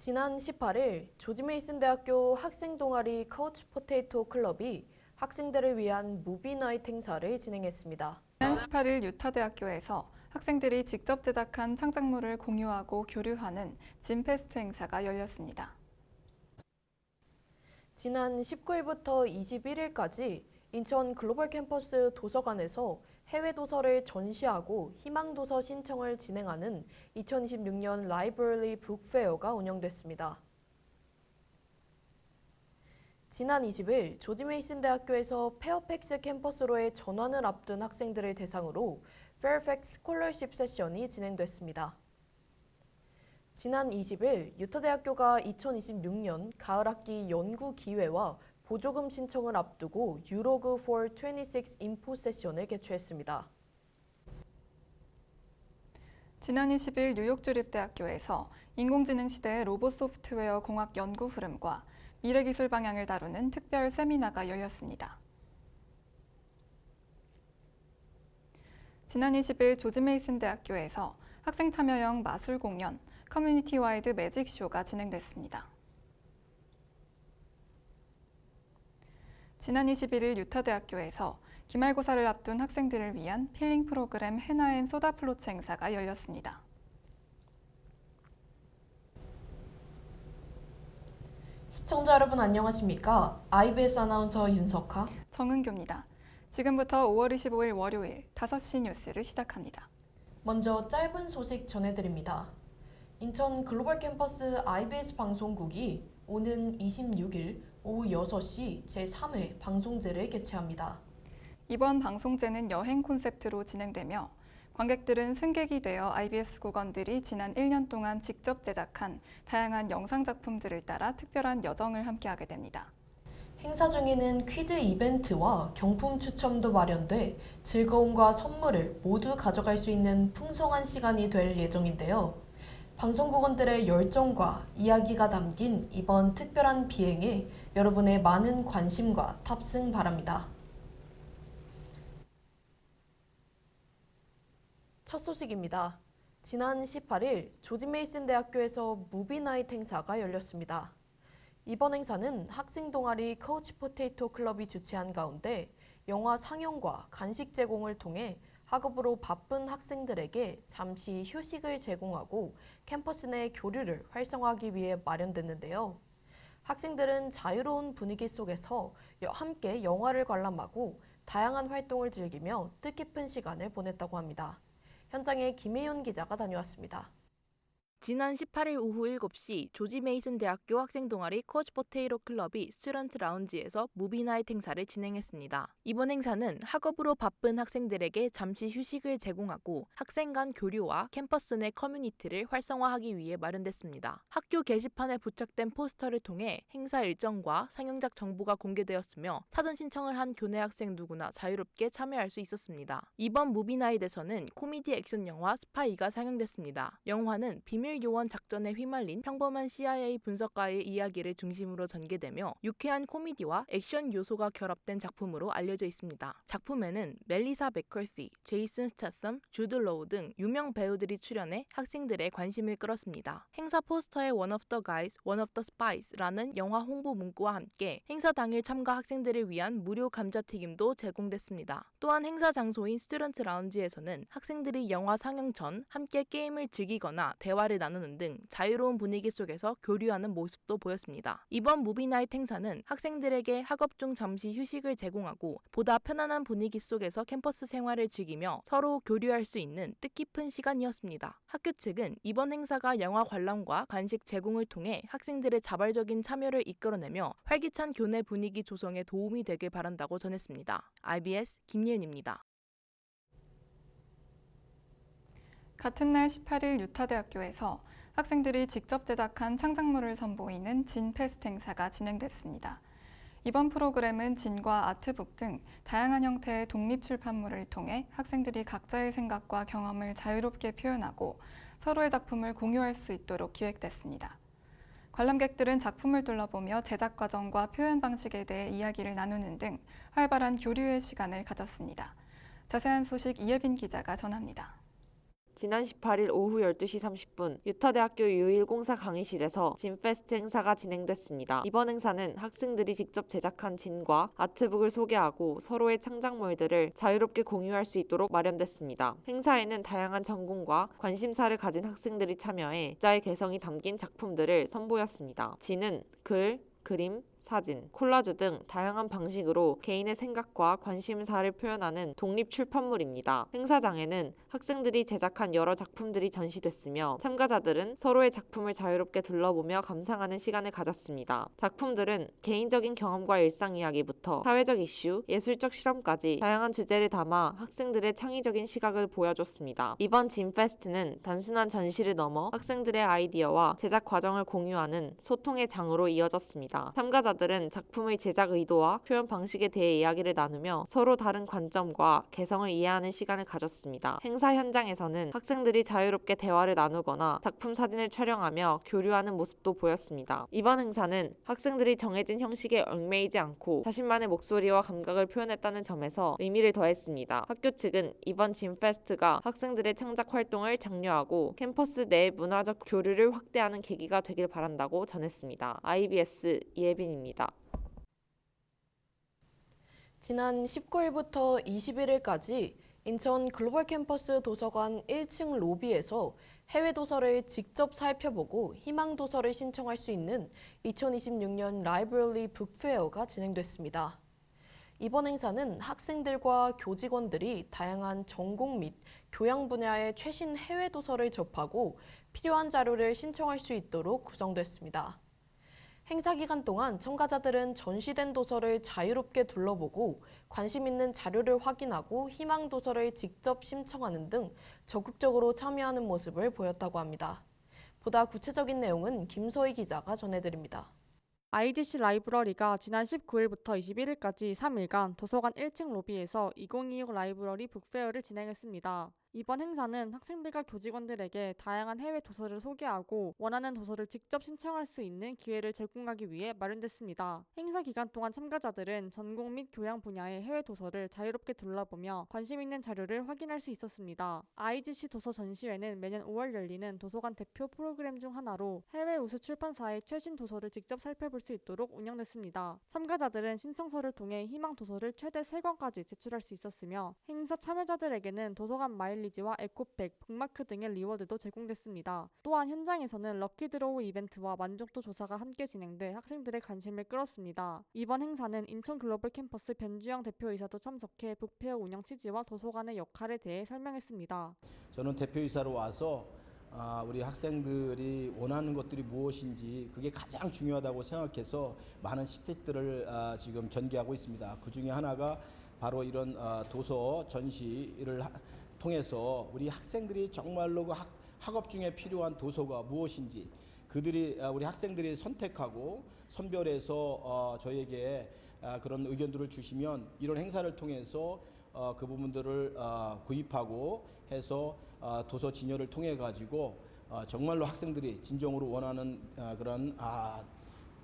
지난 18일 조지 메이슨 대학교 학생 동아리 카우치 포테이토 클럽이 학생들을 위한 무비 나이트 행사를 진행했습니다. 지난 18일 유타대학교에서 학생들이 직접 제작한 창작물을 공유하고 교류하는 진페스트 행사가 열렸습니다. 지난 19일부터 21일까지 인천 글로벌 캠퍼스 도서관에서 해외 도서를 전시하고 희망 도서 신청을 진행하는 2026년 라이브러리 북페어가 운영됐습니다. 지난 20일 조지 메이슨 대학교에서 페어팩스 캠퍼스로의 전환을 앞둔 학생들을 대상으로 페어팩스 스콜러십 세션이 진행됐습니다. 지난 20일 유타대학교가 2026년 가을 학기 연구 기회와 보조금 신청을 앞두고 유로그 for 26 인포 세션을 개최했습니다. 지난 20일 뉴욕 주립대학교에서 인공지능 시대의 로봇 소프트웨어 공학 연구 흐름과 미래기술 방향을 다루는 특별 세미나가 열렸습니다. 지난 20일 조지 메이슨 대학교에서 학생 참여형 마술 공연, 커뮤니티 와이드 매직 쇼가 진행됐습니다. 지난 21일 유타대학교에서 기말고사를 앞둔 학생들을 위한 필링 프로그램 해나 앤 소다 플로츠 행사가 열렸습니다. 시청자 여러분 안녕하십니까? IBS 아나운서 윤석하, 정은교입니다. 지금부터 5월 25일 월요일 5시 뉴스를 시작합니다. 먼저 짧은 소식 전해드립니다. 인천 글로벌 캠퍼스 IBS 방송국이 오는 26일 오후 6시 제3회 방송제를 개최합니다. 이번 방송제는 여행 콘셉트로 진행되며 관객들은 승객이 되어 IBS 국원들이 지난 1년 동안 직접 제작한 다양한 영상 작품들을 따라 특별한 여정을 함께하게 됩니다. 행사 중에는 퀴즈 이벤트와 경품 추첨도 마련돼 즐거움과 선물을 모두 가져갈 수 있는 풍성한 시간이 될 예정인데요. 방송국원들의 열정과 이야기가 담긴 이번 특별한 비행에 여러분의 많은 관심과 탑승 바랍니다. 첫 소식입니다. 지난 18일 조지 메이슨 대학교에서 무비 나이트 행사가 열렸습니다. 이번 행사는 학생 동아리 카우치 포테이토 클럽이 주최한 가운데 영화 상영과 간식 제공을 통해 학업으로 바쁜 학생들에게 잠시 휴식을 제공하고 캠퍼스 내 교류를 활성화하기 위해 마련됐는데요. 학생들은 자유로운 분위기 속에서 함께 영화를 관람하고 다양한 활동을 즐기며 뜻깊은 시간을 보냈다고 합니다. 현장에 김혜윤 기자가 다녀왔습니다. 지난 18일 오후 7시 조지 메이슨 대학교 학생 동아리 카우치 포테이토 클럽이 스튜던트 라운지에서 무비 나이트 행사를 진행했습니다. 이번 행사는 학업으로 바쁜 학생들에게 잠시 휴식을 제공하고 학생 간 교류와 캠퍼스 내 커뮤니티를 활성화하기 위해 마련됐습니다. 학교 게시판에 부착된 포스터를 통해 행사 일정과 상영작 정보가 공개되었으며 사전 신청을 한 교내 학생 누구나 자유롭게 참여할 수 있었습니다. 이번 무비 나이트에서는 코미디 액션 영화 스파이가 상영됐습니다. 영화는 비밀 요원 작전에 휘말린 평범한 CIA 분석가의 이야기를 중심으로 전개되며 유쾌한 코미디와 액션 요소가 결합된 작품으로 알려져 있습니다. 작품에는 멜리사 맥커시, 제이슨 스태썸, 주드 로우 등 유명 배우들이 출연해 학생들의 관심을 끌었습니다. 행사 포스터에 One of the Guys, One of the Spies라는 영화 홍보 문구와 함께 행사 당일 참가 학생들을 위한 무료 감자튀김도 제공됐습니다. 또한 행사 장소인 스튜던트 라운지에서는 학생들이 영화 상영 전 함께 게임을 즐기거나 대화를 나누는 등 자유로운 분위기 속에서 교류하는 모습도 보였습니다. 이번 무비 나이트 행사는 학생들에게 학업 중 잠시 휴식을 제공하고 보다 편안한 분위기 속에서 캠퍼스 생활을 즐기며 서로 교류할 수 있는 뜻깊은 시간이었습니다. 학교 측은 이번 행사가 영화 관람과 간식 제공을 통해 학생들의 자발적인 참여를 이끌어내며 활기찬 교내 분위기 조성에 도움이 되길 바란다고 전했습니다. IBS 김예은입니다. 같은 날 18일 유타대학교에서 학생들이 직접 제작한 창작물을 선보이는 진페스트 행사가 진행됐습니다. 이번 프로그램은 진과 아트북 등 다양한 형태의 독립출판물을 통해 학생들이 각자의 생각과 경험을 자유롭게 표현하고 서로의 작품을 공유할 수 있도록 기획됐습니다. 관람객들은 작품을 둘러보며 제작 과정과 표현 방식에 대해 이야기를 나누는 등 활발한 교류의 시간을 가졌습니다. 자세한 소식 이예빈 기자가 전합니다. 지난 18일 오후 12시 30분 유타대학교 U104 강의실에서 진페스트 행사가 진행됐습니다. 이번 행사는 학생들이 직접 제작한 진과 아트북을 소개하고 서로의 창작물들을 자유롭게 공유할 수 있도록 마련됐습니다. 행사에는 다양한 전공과 관심사를 가진 학생들이 참여해 각자의 개성이 담긴 작품들을 선보였습니다. 진은 글, 그림, 사진, 콜라주 등 다양한 방식으로 개인의 생각과 관심사를 표현하는 독립 출판물입니다. 행사장에는 학생들이 제작한 여러 작품들이 전시됐으며 참가자들은 서로의 작품을 자유롭게 둘러보며 감상하는 시간을 가졌습니다. 작품들은 개인적인 경험과 일상 이야기부터 사회적 이슈, 예술적 실험까지 다양한 주제를 담아 학생들의 창의적인 시각을 보여줬습니다. 이번 진페스트는 단순한 전시를 넘어 학생들의 아이디어와 제작 과정을 공유하는 소통의 장으로 이어졌습니다. 참가자들은 작품의 제작 의도와 표현 방식에 대해 이야기를 나누며 서로 다른 관점과 개성을 이해하는 시간을 가졌습니다. 행사 현장에서는 학생들이 자유롭게 대화를 나누거나 작품 사진을 촬영하며 교류하는 모습도 보였습니다. 이번 행사는 학생들이 정해진 형식에 얽매이지 않고 자신만의 목소리와 감각을 표현했다는 점에서 의미를 더했습니다. 학교 측은 이번 진페스트가 학생들의 창작 활동을 장려하고 캠퍼스 내 문화적 교류를 확대하는 계기가 되길 바란다고 전했습니다. IBS 이예빈입니다. 지난 19일부터 21일까지 인천 글로벌 캠퍼스 도서관 1층 로비에서 해외 도서를 직접 살펴보고 희망 도서를 신청할 수 있는 2026년 라이브러리 북페어가 진행됐습니다. 이번 행사는 학생들과 교직원들이 다양한 전공 및 교양 분야의 최신 해외 도서를 접하고 필요한 자료를 신청할 수 있도록 구성됐습니다. 행사 기간 동안 참가자들은 전시된 도서를 자유롭게 둘러보고 관심 있는 자료를 확인하고 희망 도서를 직접 신청하는 등 적극적으로 참여하는 모습을 보였다고 합니다. 보다 구체적인 내용은 김소희 기자가 전해드립니다. IGC 라이브러리가 지난 19일부터 21일까지 3일간 도서관 1층 로비에서 2026 라이브러리 북페어를 진행했습니다. 이번 행사는 학생들과 교직원들에게 다양한 해외 도서를 소개하고 원하는 도서를 직접 신청할 수 있는 기회를 제공하기 위해 마련됐습니다. 행사 기간 동안 참가자들은 전공 및 교양 분야의 해외 도서를 자유롭게 둘러보며 관심 있는 자료를 확인할 수 있었습니다. IGC 도서 전시회는 매년 5월 열리는 도서관 대표 프로그램 중 하나로 해외 우수 출판사의 최신 도서를 직접 살펴볼 수 있도록 운영됐습니다. 참가자들은 신청서를 통해 희망 도서를 최대 3권까지 제출할 수 있었으며 행사 참여자들에게는 도서관 마일리지와 에코백, 북마크 등의 리워드도 제공됐습니다. 또한 현장에서는 럭키드로우 이벤트와 만족도 조사가 함께 진행돼 학생들의 관심을 끌었습니다. 이번 행사는 인천 글로벌 캠퍼스 변주영 대표이사도 참석해 북페어 운영 취지와 도서관의 역할에 대해 설명했습니다. 저는 대표이사로 와서 우리 학생들이 원하는 것들이 무엇인지 그게 가장 중요하다고 생각해서 많은 시책들을 지금 전개하고 있습니다. 그 중에 하나가 바로 이런 도서 전시를 통해서 우리 학생들이 정말로 그 학업 중에 필요한 도서가 무엇인지 우리 학생들이 선택하고 선별해서 저에게 그런 의견들을 주시면 이런 행사를 통해서 그 부분들을 구입하고 해서 도서 진열을 통해 가지고 정말로 학생들이 진정으로 원하는 그런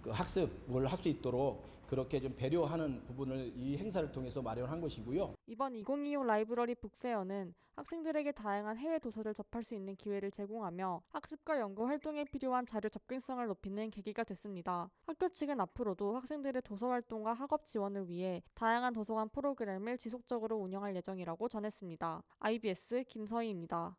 그 학습을 할 수 있도록 그렇게 좀 배려하는 부분을 이 행사를 통해서 마련한 것이고요. 이번 2025 라이브러리 북페어는 학생들에게 다양한 해외 도서를 접할 수 있는 기회를 제공하며 학습과 연구 활동에 필요한 자료 접근성을 높이는 계기가 됐습니다. 학교 측은 앞으로도 학생들의 도서 활동과 학업 지원을 위해 다양한 도서관 프로그램을 지속적으로 운영할 예정이라고 전했습니다. IBS 김서희입니다.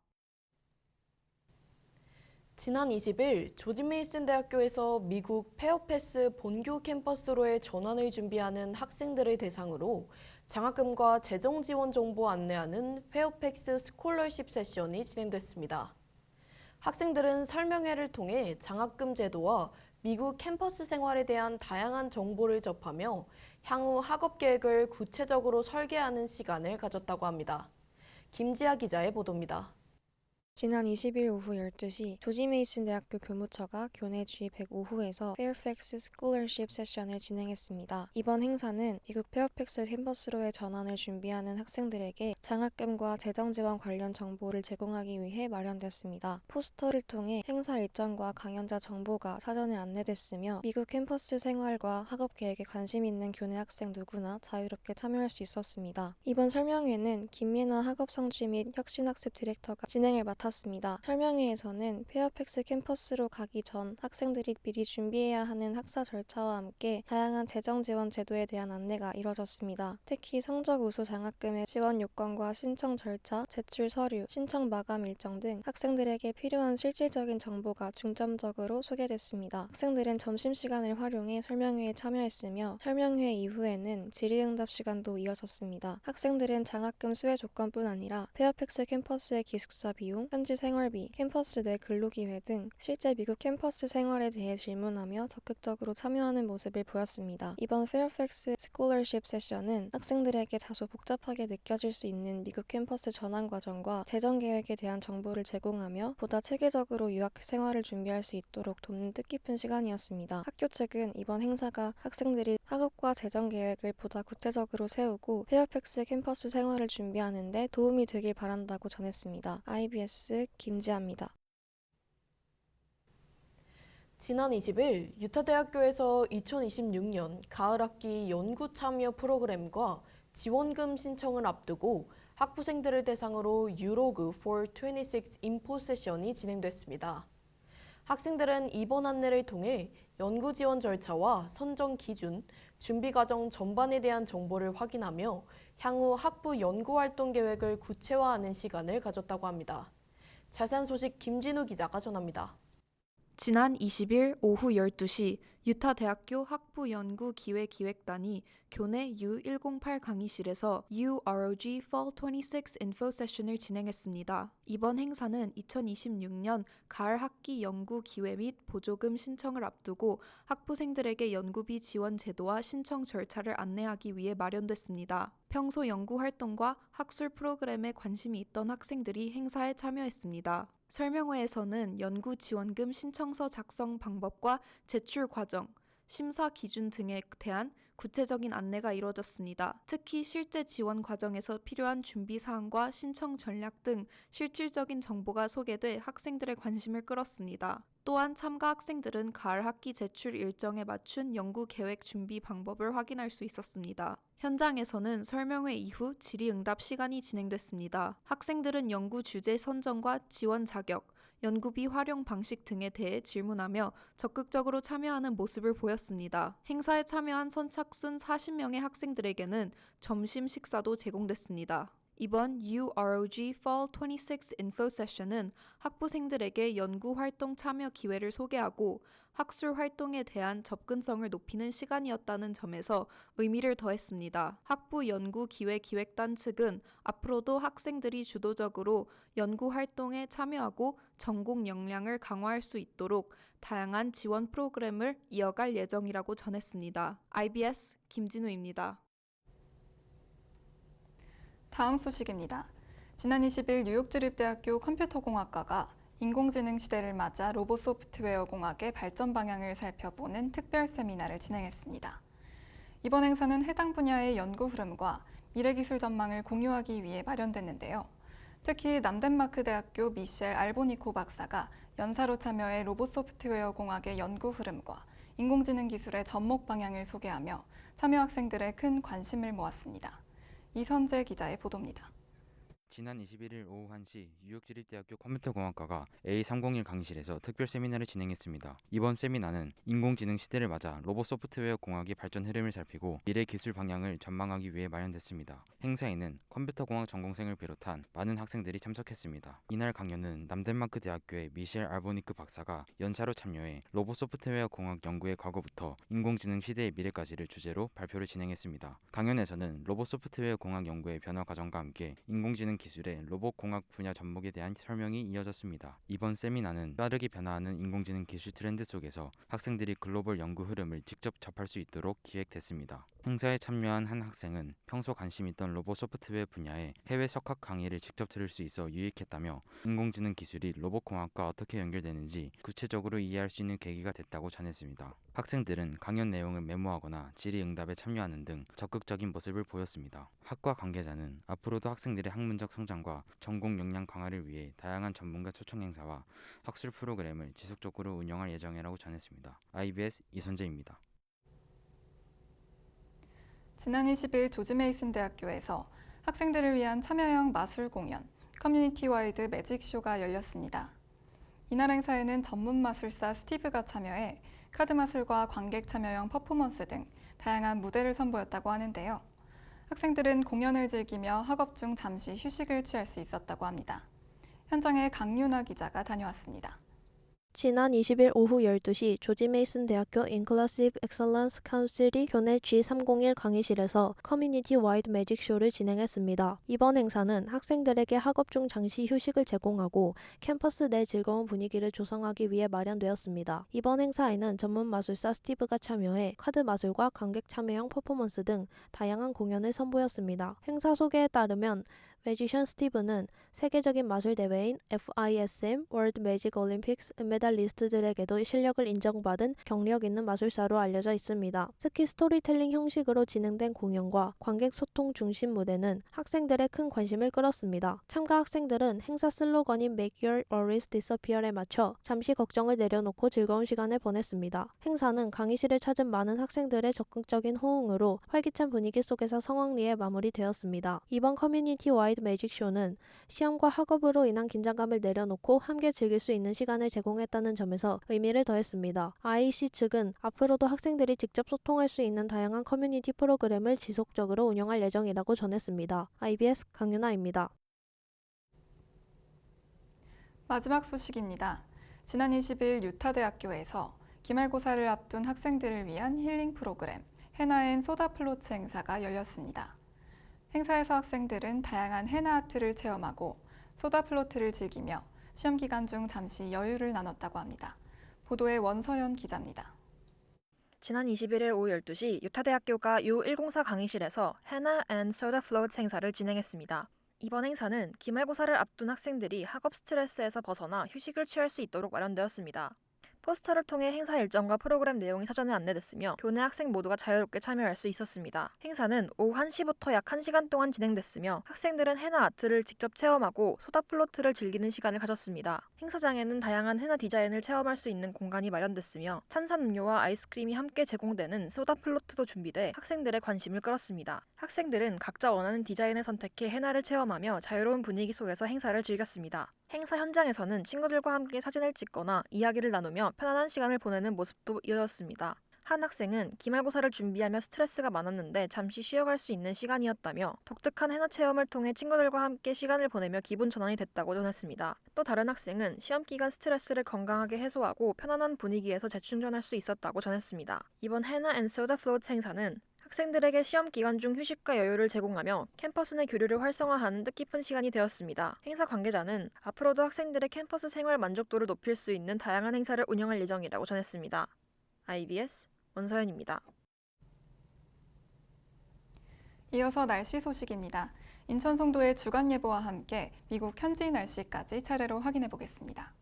지난 20일 조지 메이슨 대학교에서 미국 페어패스 본교 캠퍼스로의 전환을 준비하는 학생들을 대상으로 장학금과 재정 지원 정보 안내하는 페어팩스 스콜러십 세션이 진행됐습니다. 학생들은 설명회를 통해 장학금 제도와 미국 캠퍼스 생활에 대한 다양한 정보를 접하며 향후 학업 계획을 구체적으로 설계하는 시간을 가졌다고 합니다. 김지아 기자의 보도입니다. 지난 20일 오후 12시 조지 메이슨 대학교 교무처가 교내 주입 105호에서 페어팩스 스콜러십 세션을 진행했습니다. 이번 행사는 미국 페어팩스 캠퍼스로의 전환을 준비하는 학생들에게 장학금과 재정 지원 관련 정보를 제공하기 위해 마련됐습니다. 포스터를 통해 행사 일정과 강연자 정보가 사전에 안내됐으며 미국 캠퍼스 생활과 학업 계획에 관심 있는 교내 학생 누구나 자유롭게 참여할 수 있었습니다. 이번 설명회는 김예나 학업성취 및 혁신학습 디렉터가 진행을 맡았습니다. 설명회에서는 페어팩스 캠퍼스로 가기 전 학생들이 미리 준비해야 하는 학사 절차와 함께 다양한 재정 지원 제도에 대한 안내가 이뤄졌습니다. 특히 성적 우수 장학금의 지원 요건과 신청 절차, 제출 서류, 신청 마감 일정 등 학생들에게 필요한 실질적인 정보가 중점적으로 소개됐습니다. 학생들은 점심시간을 활용해 설명회에 참여했으며 설명회 이후에는 질의응답 시간도 이어졌습니다. 학생들은 장학금 수혜 조건뿐 아니라 페어팩스 캠퍼스의 기숙사 비용, 현지 생활비, 캠퍼스 내 근로기회 등 실제 미국 캠퍼스 생활에 대해 질문하며 적극적으로 참여하는 모습을 보였습니다. 이번 페어팩스 스콜러십 세션은 학생들에게 다소 복잡하게 느껴질 수 있는 미국 캠퍼스 전환 과정과 재정 계획에 대한 정보를 제공하며 보다 체계적으로 유학 생활을 준비할 수 있도록 돕는 뜻깊은 시간이었습니다. 학교 측은 이번 행사가 학생들이 학업과 재정 계획을 보다 구체적으로 세우고 페어팩스 캠퍼스 생활을 준비하는 데 도움이 되길 바란다고 전했습니다. IBS 김지아입니다. 지난 20일 유타대학교에서 2026년 가을학기 연구 참여 프로그램과 지원금 신청을 앞두고 학부생들을 대상으로 유로그 for 26 인포 세션이 진행됐습니다. 학생들은 이번 안내를 통해 연구 지원 절차와 선정 기준, 준비 과정 전반에 대한 정보를 확인하며 향후 학부 연구 활동 계획을 구체화하는 시간을 가졌다고 합니다. 자세한 소식 김진우 기자가 전합니다. 지난 20일 오후 12시 유타대학교 학부연구기획기획단이 교내 U108 강의실에서 UROG Fall 26 인포 세션을 진행했습니다. 이번 행사는 2026년 가을 학기 연구 기회 및 보조금 신청을 앞두고 학부생들에게 연구비 지원 제도와 신청 절차를 안내하기 위해 마련됐습니다. 평소 연구 활동과 학술 프로그램에 관심이 있던 학생들이 행사에 참여했습니다. 설명회에서는 연구 지원금 신청서 작성 방법과 제출 과정, 심사 기준 등에 대한 구체적인 안내가 이루어졌습니다. 특히 실제 지원 과정에서 필요한 준비 사항과 신청 전략 등 실질적인 정보가 소개돼 학생들의 관심을 끌었습니다. 또한 참가 학생들은 가을 학기 제출 일정에 맞춘 연구 계획 준비 방법을 확인할 수 있었습니다. 현장에서는 설명회 이후 질의응답 시간이 진행됐습니다. 학생들은 연구 주제 선정과 지원 자격, 연구비 활용 방식 등에 대해 질문하며 적극적으로 참여하는 모습을 보였습니다. 행사에 참여한 선착순 40명의 학생들에게는 점심 식사도 제공됐습니다. 이번 UROG Fall 26 인포 세션은 학부생들에게 연구 활동 참여 기회를 소개하고 학술 활동에 대한 접근성을 높이는 시간이었다는 점에서 의미를 더했습니다. 학부연구기획기획단 측은 앞으로도 학생들이 주도적으로 연구 활동에 참여하고 전공 역량을 강화할 수 있도록 다양한 지원 프로그램을 이어갈 예정이라고 전했습니다. IBS 김진우입니다. 다음 소식입니다. 지난 20일 뉴욕주립대학교 컴퓨터공학과가 인공지능 시대를 맞아 로봇 소프트웨어 공학의 발전 방향을 살펴보는 특별 세미나를 진행했습니다. 이번 행사는 해당 분야의 연구 흐름과 미래 기술 전망을 공유하기 위해 마련됐는데요. 특히 남덴마크 대학교 미셸 알보니코 박사가 연사로 참여해 로봇 소프트웨어 공학의 연구 흐름과 인공지능 기술의 접목 방향을 소개하며 참여 학생들의 큰 관심을 모았습니다. 이선재 기자의 보도입니다. 지난 21일 오후 1시 뉴욕주립대학교 컴퓨터공학과가 A301 강의실에서 특별 세미나를 진행했습니다. 이번 세미나는 인공지능 시대를 맞아 로봇 소프트웨어 공학의 발전 흐름을 살피고 미래 기술 방향을 전망하기 위해 마련됐습니다. 행사에는 컴퓨터공학 전공생을 비롯한 많은 학생들이 참석했습니다. 이날 강연은 남덴마크 대학교의 미셸 알보니크 박사가 연사로 참여해 로봇 소프트웨어 공학 연구의 과거부터 인공지능 시대의 미래까지를 주제로 발표를 진행했습니다. 강연에서는 로봇 소프트웨어 공학 연구의 변화 과정과 함께 인공지능 기술의 로봇공학 분야 접목에 대한 설명이 이어졌습니다. 이번 세미나는 빠르게 변화하는 인공지능 기술 트렌드 속에서 학생들이 글로벌 연구 흐름을 직접 접할 수 있도록 기획됐습니다. 행사에 참여한 한 학생은 평소 관심 있던 로봇 소프트웨어 분야에 해외 석학 강의를 직접 들을 수 있어 유익했다며 인공지능 기술이 로봇공학과 어떻게 연결되는지 구체적으로 이해할 수 있는 계기가 됐다고 전했습니다. 학생들은 강연 내용을 메모하거나 질의응답에 참여하는 등 적극적인 모습을 보였습니다. 학과 관계자는 앞으로도 학생들의 학문적 성장과 전공 역량 강화를 위해 다양한 전문가 초청 행사와 학술 프로그램을 지속적으로 운영할 예정이라고 전했습니다. IBS 이선재입니다. 지난 20일 조지 메이슨 대학교에서 학생들을 위한 참여형 마술 공연, 커뮤니티 와이드 매직 쇼가 열렸습니다. 이날 행사에는 전문 마술사 스티브가 참여해 카드 마술과 관객 참여형 퍼포먼스 등 다양한 무대를 선보였다고 하는데요. 학생들은 공연을 즐기며 학업 중 잠시 휴식을 취할 수 있었다고 합니다. 현장에 강윤아 기자가 다녀왔습니다. 지난 20일 오후 12시 조지 메이슨 대학교 인클러시브 엑설런스 카운슬이 교내 G301 강의실에서 커뮤니티 와이드 매직 쇼를 진행했습니다. 이번 행사는 학생들에게 학업 중 잠시 휴식을 제공하고 캠퍼스 내 즐거운 분위기를 조성하기 위해 마련되었습니다. 이번 행사에는 전문 마술사 스티브가 참여해 카드 마술과 관객 참여형 퍼포먼스 등 다양한 공연을 선보였습니다. 행사 소개에 따르면 매지션 스티브는 세계적인 마술 대회인 FISM 월드 매직 올림픽스 은메달리스트들에게도 실력을 인정받은 경력 있는 마술사로 알려져 있습니다. 특히 스토리텔링 형식으로 진행된 공연과 관객 소통 중심 무대는 학생들의 큰 관심을 끌었습니다. 참가 학생들은 행사 슬로건인 Make Your Worries Disappear에 맞춰 잠시 걱정을 내려놓고 즐거운 시간을 보냈습니다. 행사는 강의실을 찾은 많은 학생들의 적극적인 호응으로 활기찬 분위기 속에서 성황리에 마무리되었습니다. 이번 커뮤니티 와이드 매직 쇼는 시험과 학업으로 인한 긴장감을 내려놓고 함께 즐길 수 있는 시간을 제공했다는 점에서 의미를 더했습니다. IEC 측은 앞으로도 학생들이 직접 소통할 수 있는 다양한 커뮤니티 프로그램을 지속적으로 운영할 예정이라고 전했습니다. IBS 강윤아입니다. 마지막 소식입니다. 지난 20일 유타대학교에서 기말고사를 앞둔 학생들을 위한 힐링 프로그램 헤나 앤 소다 플로츠 행사가 열렸습니다. 행사에서 학생들은 다양한 헤나 아트를 체험하고 소다 플로트를 즐기며 시험 기간 중 잠시 여유를 나눴다고 합니다. 보도에 원서연 기자입니다. 지난 21일 오후 12시 유타대학교가 U104 강의실에서 헤나 앤 소다 플로트 행사를 진행했습니다. 이번 행사는 기말고사를 앞둔 학생들이 학업 스트레스에서 벗어나 휴식을 취할 수 있도록 마련되었습니다. 포스터를 통해 행사 일정과 프로그램 내용이 사전에 안내됐으며 교내 학생 모두가 자유롭게 참여할 수 있었습니다. 행사는 오후 1시부터 약 1시간 동안 진행됐으며 학생들은 헤나 아트를 직접 체험하고 소다 플로트를 즐기는 시간을 가졌습니다. 행사장에는 다양한 헤나 디자인을 체험할 수 있는 공간이 마련됐으며 탄산음료와 아이스크림이 함께 제공되는 소다 플로트도 준비돼 학생들의 관심을 끌었습니다. 학생들은 각자 원하는 디자인을 선택해 헤나를 체험하며 자유로운 분위기 속에서 행사를 즐겼습니다. 행사 현장에서는 친구들과 함께 사진을 찍거나 이야기를 나누며 편안한 시간을 보내는 모습도 이어졌습니다. 한 학생은 기말고사를 준비하며 스트레스가 많았는데 잠시 쉬어갈 수 있는 시간이었다며 독특한 헤나 체험을 통해 친구들과 함께 시간을 보내며 기분 전환이 됐다고 전했습니다. 또 다른 학생은 시험 기간 스트레스를 건강하게 해소하고 편안한 분위기에서 재충전할 수 있었다고 전했습니다. 이번 헤나 앤 소다 플로트 행사는 학생들에게 시험 기간 중 휴식과 여유를 제공하며 캠퍼스 내 교류를 활성화하는 뜻깊은 시간이 되었습니다. 행사 관계자는 앞으로도 학생들의 캠퍼스 생활 만족도를 높일 수 있는 다양한 행사를 운영할 예정이라고 전했습니다. IBS 원서연입니다. 이어서 날씨 소식입니다. 인천 송도의 주간 예보와 함께 미국 현지 날씨까지 차례로 확인해 보겠습니다.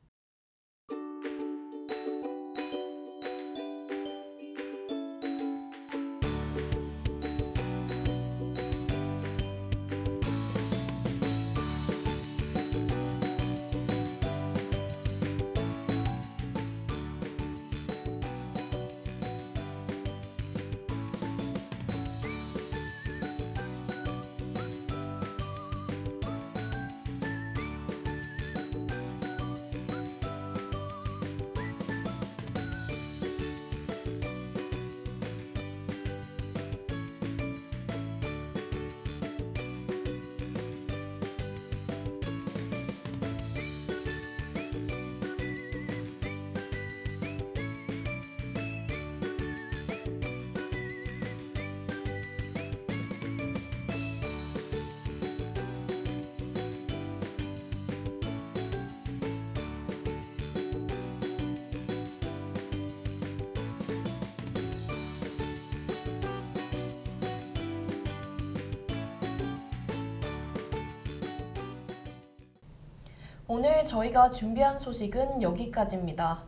오늘 저희가 준비한 소식은 여기까지입니다.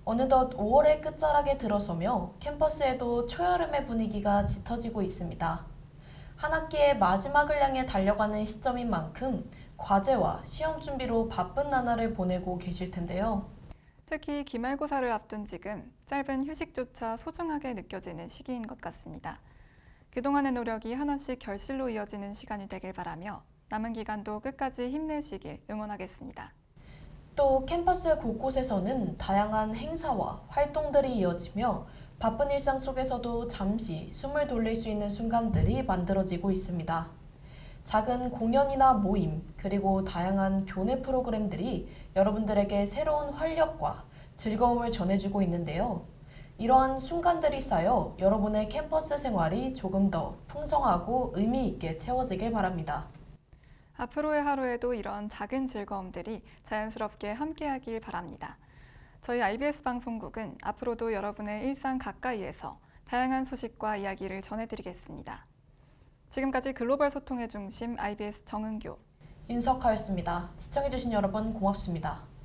어느덧 5월의 끝자락에 들어서며 캠퍼스에도 초여름의 분위기가 짙어지고 있습니다. 한 학기의 마지막을 향해 달려가는 시점인 만큼 과제와 시험 준비로 바쁜 나날을 보내고 계실 텐데요. 특히 기말고사를 앞둔 지금 짧은 휴식조차 소중하게 느껴지는 시기인 것 같습니다. 그동안의 노력이 하나씩 결실로 이어지는 시간이 되길 바라며 남은 기간도 끝까지 힘내시길 응원하겠습니다. 또 캠퍼스 곳곳에서는 다양한 행사와 활동들이 이어지며 바쁜 일상 속에서도 잠시 숨을 돌릴 수 있는 순간들이 만들어지고 있습니다. 작은 공연이나 모임, 그리고 다양한 교내 프로그램들이 여러분들에게 새로운 활력과 즐거움을 전해주고 있는데요. 이러한 순간들이 쌓여 여러분의 캠퍼스 생활이 조금 더 풍성하고 의미 있게 채워지길 바랍니다. 앞으로의 하루에도 이런 작은 즐거움들이 자연스럽게 함께하길 바랍니다. 저희 IBS 방송국은 앞으로도 여러분의 일상 가까이에서 다양한 소식과 이야기를 전해드리겠습니다. 지금까지 글로벌 소통의 중심 IBS 정은교, 윤석하였습니다. 시청해주신 여러분 고맙습니다.